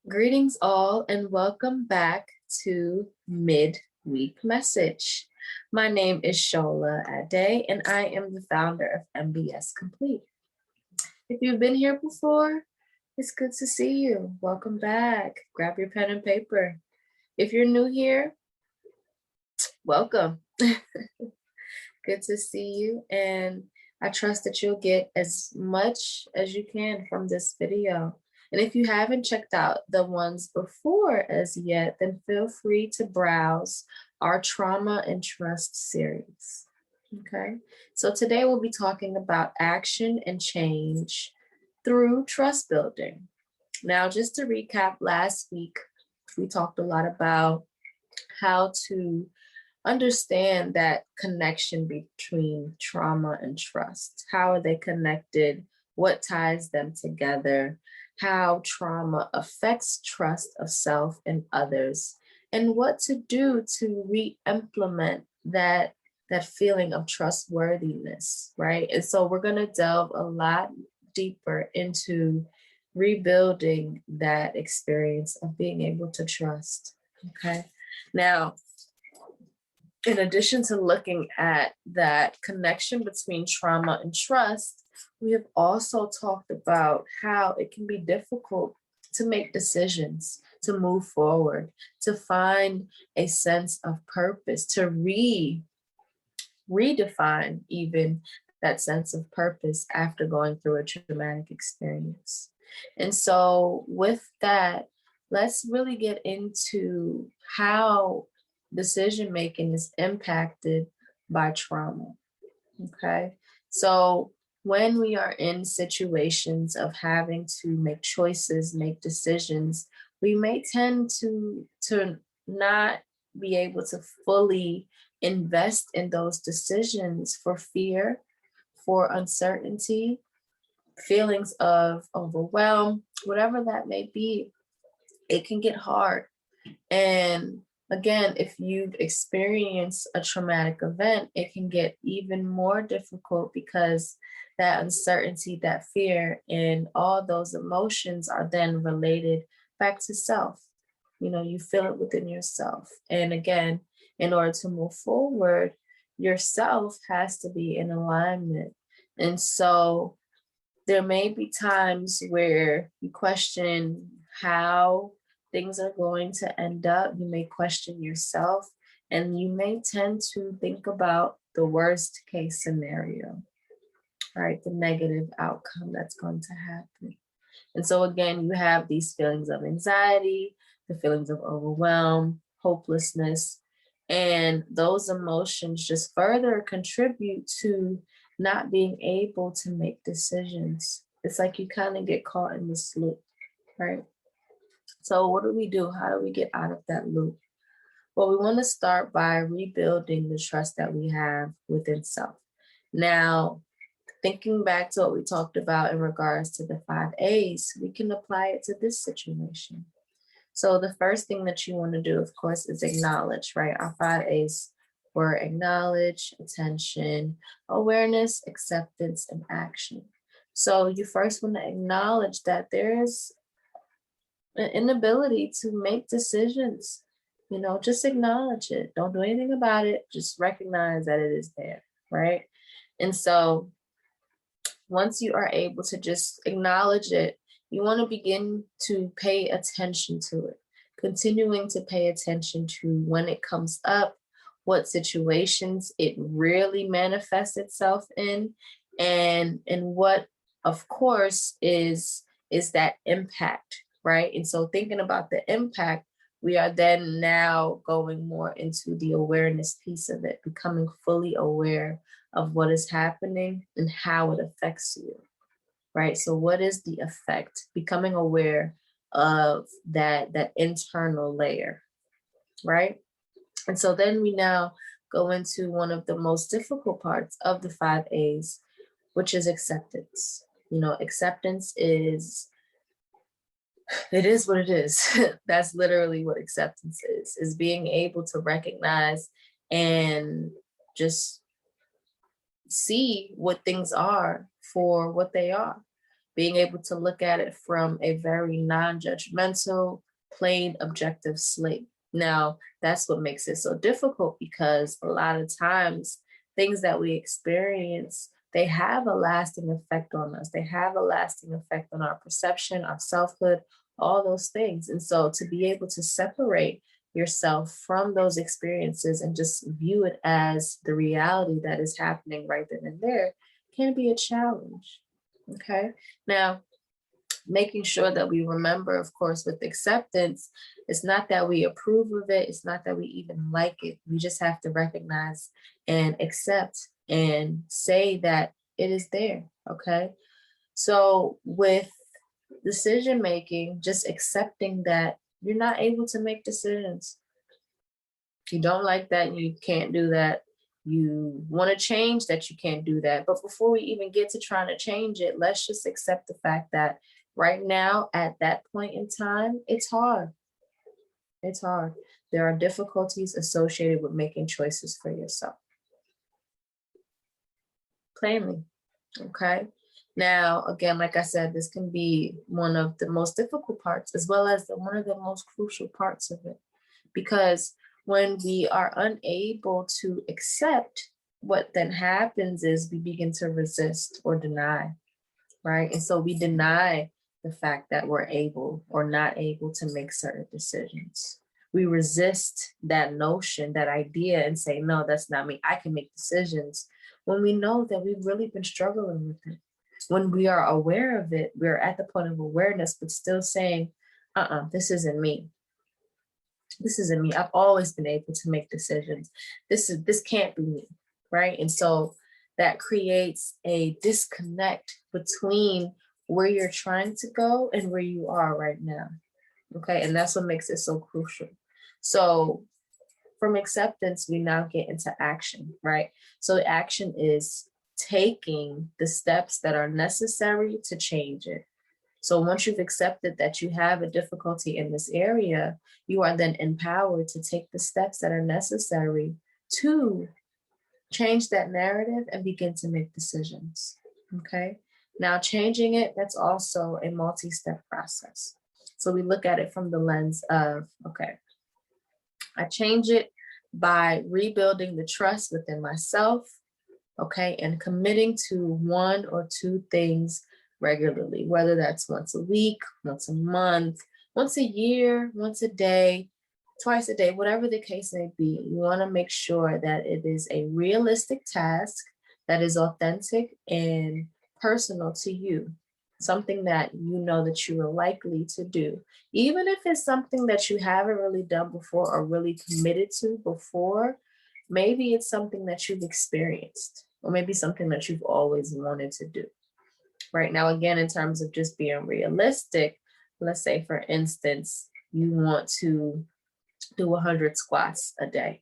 Greetings, all, and welcome back to Midweek Message. My name is Shola Ade, and I am the founder of MBS Complete. If you've been here before, it's good to see you. Welcome back. Grab your pen and paper. If you're new here, welcome. Good to see you, and I trust that you'll get as much as you can from this video. And if you haven't checked out the ones before as yet, then feel free to browse our Trauma and Trust series. Okay, so today we'll be talking about action and change through trust building. Now, just to recap, last week we talked a lot about how to understand that connection between trauma and trust. How are they connected? What ties them together? How trauma affects trust of self and others, and what to do to re-implement that feeling of trustworthiness, right? And so we're going to delve a lot deeper into rebuilding that experience of being able to trust. Okay. Now, in addition to looking at that connection between trauma and trust, we have also talked about how it can be difficult to make decisions, to move forward, to find a sense of purpose, to redefine even that sense of purpose after going through a traumatic experience. And so with that, let's really get into how decision making is impacted by trauma. Okay. So when we are in situations of having to make choices, make decisions, we may tend to not be able to fully invest in those decisions for fear, for uncertainty, feelings of overwhelm, whatever that may be. It can get hard. And again, if you've experienced a traumatic event, it can get even more difficult because that uncertainty, that fear, and all those emotions are then related back to self. You feel it within yourself. And again, in order to move forward, yourself has to be in alignment. And so there may be times where you question how things are going to end up. You may question yourself, and you may tend to think about the worst case scenario, right? The negative outcome that's going to happen. And so again, you have these feelings of anxiety, the feelings of overwhelm, hopelessness, and those emotions just further contribute to not being able to make decisions. It's like you kind of get caught in this loop, right? So what do we do? How do we get out of that loop? Well, we want to start by rebuilding the trust that we have within self. Now, thinking back to what we talked about in regards to the 5 A's, we can apply it to this situation. So the first thing that you want to do, of course, is acknowledge, right? Our 5 A's were acknowledge, attention, awareness, acceptance, and action. So you first want to acknowledge that there's an inability to make decisions. Just acknowledge it. Don't do anything about it. Just recognize that it is there, right? And so once you are able to just acknowledge it, you want to begin to pay attention to it, continuing to pay attention to when it comes up, what situations it really manifests itself in, and what, of course, is that impact, right? And so thinking about the impact, we are then now going more into the awareness piece of it, becoming fully aware of what is happening and how it affects you, right? So what is the effect? Becoming aware of that internal layer, right? And so then we now go into one of the most difficult parts of the 5 A's, which is acceptance. Acceptance is what it is. That's literally what acceptance is being able to recognize and just see what things are for what they are. being able to look at it from a very non-judgmental, plain, objective slate. Now, that's what makes it so difficult, because a lot of times things that we experience, they have a lasting effect on us. They have a lasting effect on our perception, our selfhood, all those things. And so to be able to separate yourself from those experiences and just view it as the reality that is happening right then and there can be a challenge. Okay. Now, making sure that we remember, of course, with acceptance, it's not that we approve of it, it's not that we even like it. We just have to recognize and accept and say that it is there. Okay. So with decision making, just accepting that you're not able to make decisions. You don't like that, you can't do that. You want to change that, you can't do that. But before we even get to trying to change it, let's just accept the fact that right now, at that point in time, it's hard. It's hard. There are difficulties associated with making choices for yourself. Plainly. Okay. Now, again, like I said, this can be one of the most difficult parts, as well as one of the most crucial parts of it. Because when we are unable to accept, what then happens is we begin to resist or deny, right? And so we deny the fact that we're able or not able to make certain decisions. We resist that notion, that idea, and say, no, that's not me. I can make decisions, when we know that we've really been struggling with it. When we are aware of it, we're at the point of awareness, but still saying, this isn't me. This isn't me. I've always been able to make decisions. This can't be me, right? And so that creates a disconnect between where you're trying to go and where you are right now. Okay. And that's what makes it so crucial. So from acceptance, we now get into action, right? So action is taking the steps that are necessary to change it. So once you've accepted that you have a difficulty in this area, you are then empowered to take the steps that are necessary to change that narrative and begin to make decisions. Okay. Now, changing it, that's also a multi-step process. So we look at it from the lens of, okay, I change it by rebuilding the trust within myself, okay, and committing to one or two things regularly, whether that's once a week, once a month, once a year, once a day, twice a day, whatever the case may be. You want to make sure that it is a realistic task that is authentic and personal to you, something that you know that you are likely to do. Even if it's something that you haven't really done before or really committed to before, maybe it's something that you've experienced, or maybe something that you've always wanted to do. Right now, again, in terms of just being realistic, let's say, for instance, you want to do 100 squats a day.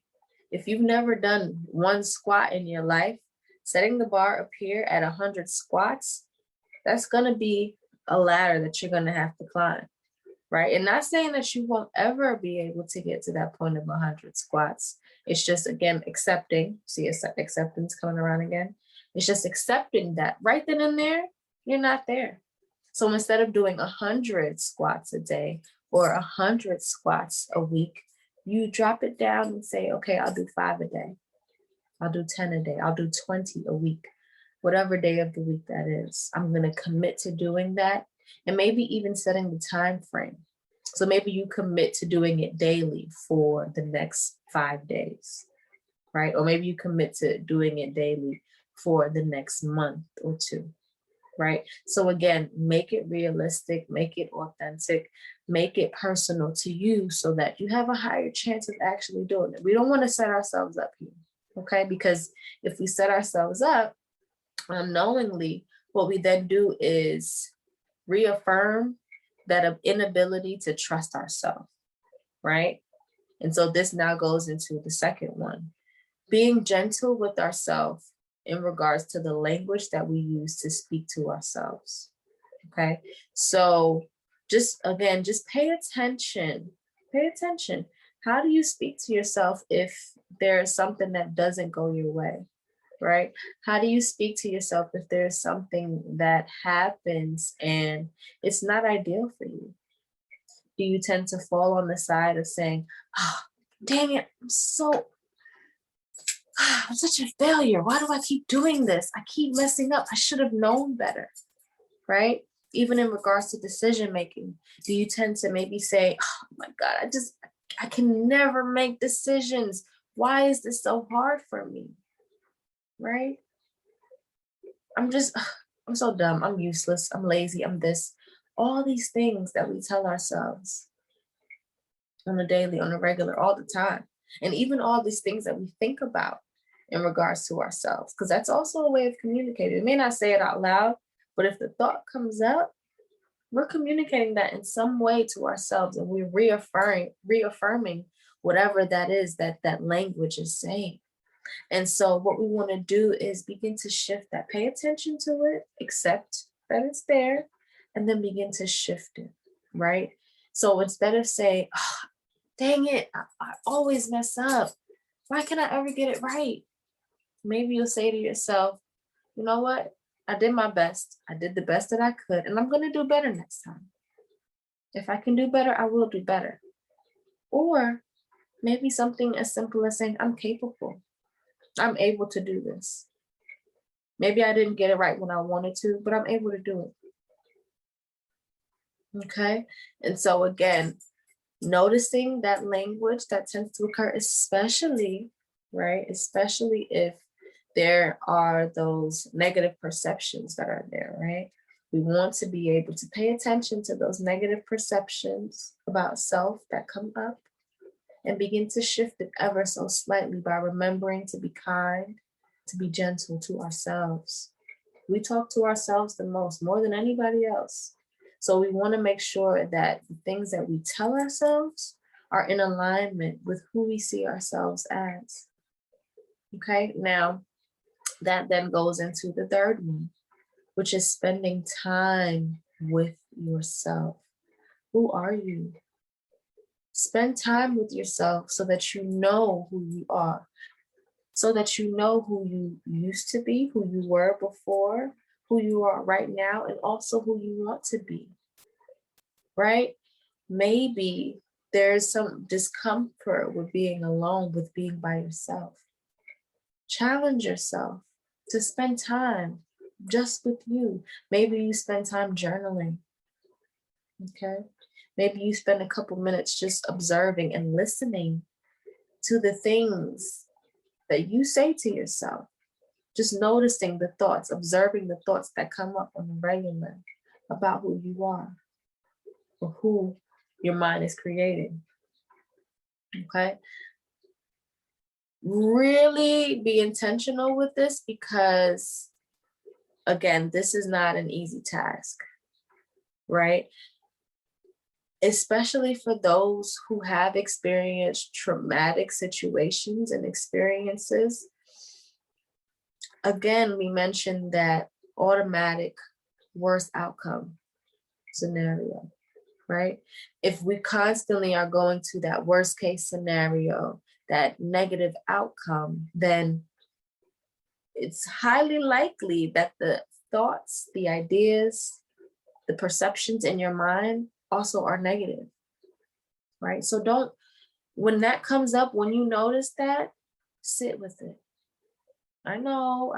If you've never done one squat in your life, setting the bar up here at 100 squats, that's going to be a ladder that you're going to have to climb, right? And not saying that you won't ever be able to get to that point of 100 squats. It's just, again, accepting. See, acceptance coming around again. It's just accepting that right then and there, you're not there. So instead of doing 100 squats a day or 100 squats a week, you drop it down and say, okay, I'll do 5 a day. I'll do 10 a day. I'll do 20 a week. Whatever day of the week that is, I'm going to commit to doing that, and maybe even setting the time frame. So maybe you commit to doing it daily for the next 5 days, right? Or maybe you commit to doing it daily for the next month or 2, right? So again, make it realistic, make it authentic, make it personal to you so that you have a higher chance of actually doing it. We don't want to set ourselves up here, okay? Because if we set ourselves up, unknowingly, what we then do is reaffirm that inability to trust ourselves, right? And so this now goes into the second one, being gentle with ourselves in regards to the language that we use to speak to ourselves. Okay. So just pay attention. Pay attention. How do you speak to yourself if there's something that doesn't go your way? right? How do you speak to yourself if there's something that happens and it's not ideal for you? Do you tend to fall on the side of saying, oh, dang it, I'm such a failure. Why do I keep doing this? I keep messing up. I should have known better, right? Even in regards to decision making, do you tend to maybe say, oh my God, I can never make decisions. Why is this so hard for me? Right? I'm just, I'm so dumb. I'm useless. I'm lazy. I'm this. All these things that we tell ourselves on a daily, on a regular, all the time. And even all these things that we think about in regards to ourselves, because that's also a way of communicating. We may not say it out loud, but if the thought comes up, we're communicating that in some way to ourselves, and we're reaffirming whatever that is that that language is saying. And so what we want to do is begin to shift that, pay attention to it, accept that it's there, and then begin to shift it, right? So instead of saying, oh, dang it, I always mess up. Why can't I ever get it right? Maybe you'll say to yourself, you know what? I did my best. I did the best that I could, and I'm going to do better next time. If I can do better, I will do better. Or maybe something as simple as saying, I'm capable. I'm able to do this. Maybe I didn't get it right when I wanted to, but I'm able to do it. Okay. And so again, noticing that language that tends to occur, especially, right? Especially if there are those negative perceptions that are there, right? We want to be able to pay attention to those negative perceptions about self that come up and begin to shift it ever so slightly by remembering to be kind, to be gentle to ourselves. We talk to ourselves the most, more than anybody else. So we want to make sure that the things that we tell ourselves are in alignment with who we see ourselves as. Okay, now that then goes into the third one, which is spending time with yourself. Who are you? Spend time with yourself so that you know who you are, so that you know who you used to be, who you were before, who you are right now, and also who you want to be, right? Maybe there's some discomfort with being alone, with being by yourself. Challenge yourself to spend time just with you. Maybe you spend time journaling, okay? Maybe you spend a couple minutes just observing and listening to the things that you say to yourself. Just noticing the thoughts, observing the thoughts that come up on the regular about who you are or who your mind is creating. Okay? Really be intentional with this because, again, this is not an easy task, right? Especially for those who have experienced traumatic situations and experiences. Again, we mentioned that automatic worst outcome scenario, right? If we constantly are going to that worst case scenario, that negative outcome, then it's highly likely that the thoughts, the ideas, the perceptions in your mind also are negative, right? So when that comes up, when you notice that, sit with it. I know.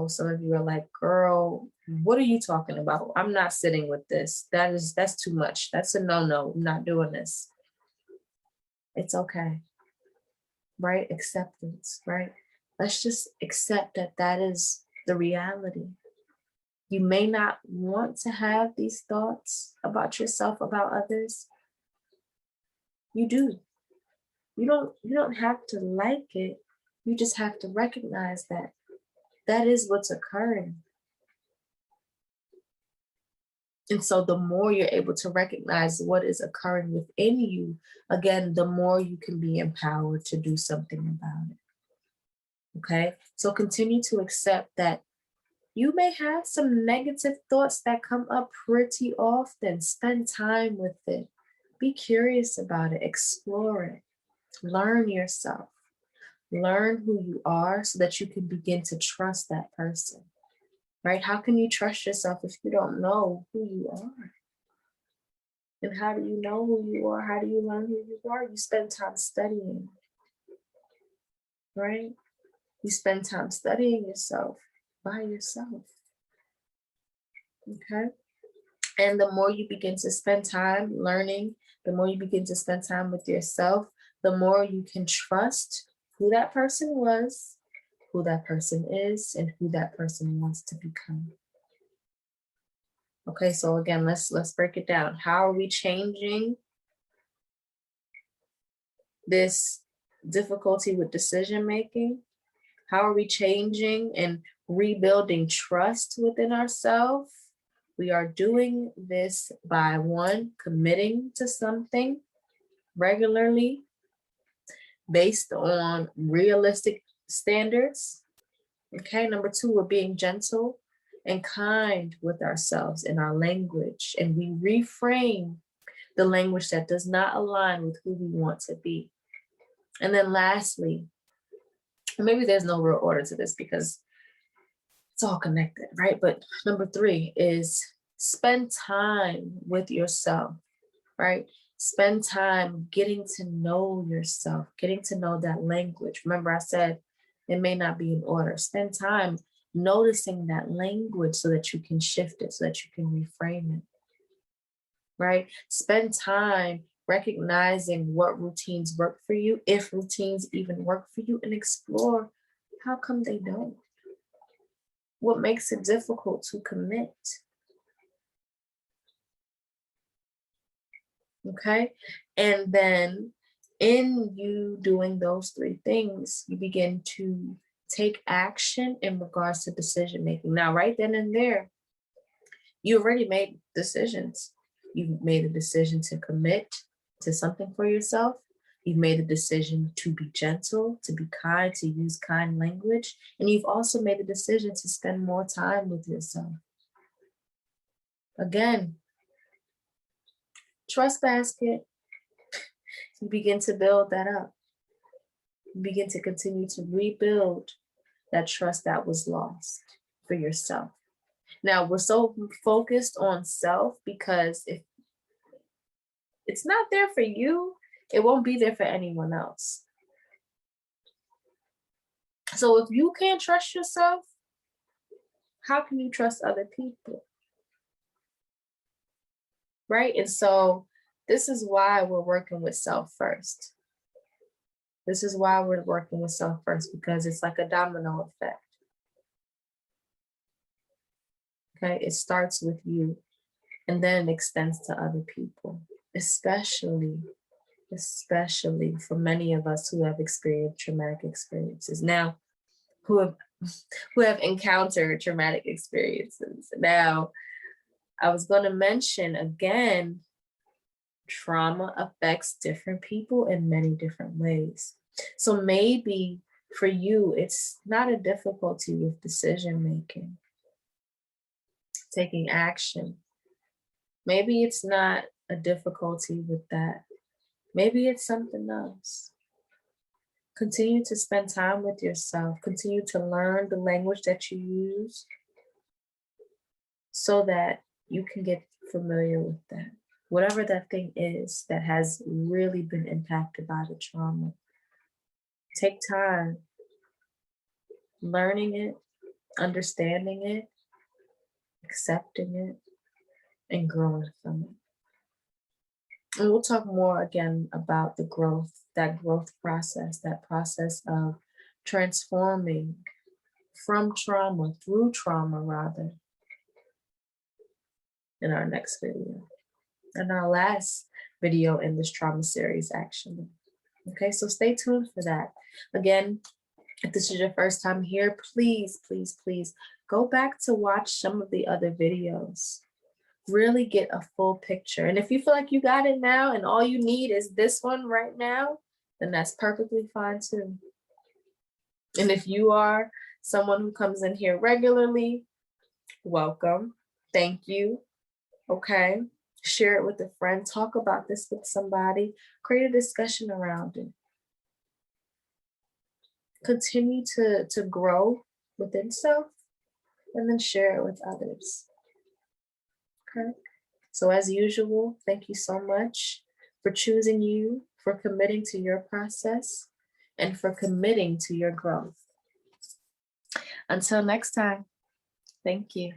Some of you are like, girl, what are you talking about? I'm not sitting with this. That's too much. That's a no. I'm not doing this. It's okay, right? Acceptance, right? Let's just accept that that is the reality. You may not want to have these thoughts about yourself, about others. You do. You don't have to like it. You just have to recognize that that is what's occurring. And so the more you're able to recognize what is occurring within you, again, the more you can be empowered to do something about it. Okay? So continue to accept that you may have some negative thoughts that come up pretty often. Spend time with it. Be curious about it. Explore it. Learn yourself. Learn who you are so that you can begin to trust that person, right? How can you trust yourself if you don't know who you are? And how do you know who you are? How do you learn who you are? You spend time studying, right? You spend time studying yourself by yourself, okay? And the more you begin to spend time learning, the more you begin to spend time with yourself, the more you can trust who that person was, who that person is, and who that person wants to become. Okay, so again, let's break it down. How are we changing this difficulty with decision making? How are we changing and rebuilding trust within ourselves? We are doing this by one, committing to something regularly based on realistic standards. Okay, number two, we're being gentle and kind with ourselves in our language, and we reframe the language that does not align with who we want to be. And then lastly, maybe there's no real order to this because it's all connected, right? But number three is spend time with yourself, right? Spend time getting to know yourself, getting to know that language. Remember, I said it may not be in order. Spend time noticing that language so that you can shift it, so that you can reframe it, right? Spend time recognizing what routines work for you, if routines even work for you, and explore how come they don't. What makes it difficult to commit? Okay. And then in you doing those three things, you begin to take action in regards to decision making. Now, right then and there, you already made decisions. You've made a decision to commit to something for yourself. You've made a decision to be gentle, to be kind, to use kind language. And you've also made a decision to spend more time with yourself. Again, trust basket. You begin to build that up. You begin to continue to rebuild that trust that was lost for yourself. Now, we're so focused on self because if it's not there for you, it won't be there for anyone else. So if you can't trust yourself, how can you trust other people? Right? And so this is why we're working with self first. This is why we're working with self first, because it's like a domino effect. Okay, it starts with you and then it extends to other people, especially for many of us who have experienced traumatic experiences. Now, who have encountered traumatic experiences. Now, I was going to mention again, trauma affects different people in many different ways. So maybe for you, it's not a difficulty with decision making, taking action. Maybe it's not a difficulty with that. Maybe it's something else. Continue to spend time with yourself. Continue to learn the language that you use so that you can get familiar with that. Whatever that thing is that has really been impacted by the trauma. Take time learning it, understanding it, accepting it, and growing from it. And we'll talk more again about the growth, that process of transforming from trauma, through trauma rather, in our next video. And our last video in this trauma series, actually. Okay, so stay tuned for that. Again, if this is your first time here, please, please, please go back to watch some of the other videos. Really get a full picture. And if you feel like you got it now and all you need is this one right now, then that's perfectly fine too. And if you are someone who comes in here regularly, welcome. Thank you. Okay. Share it with a friend. Talk about this with somebody. Create a discussion around it. continue to grow within self, and then share it with others. Okay. So as usual, thank you so much for choosing you, for committing to your process, and for committing to your growth. Until next time, thank you.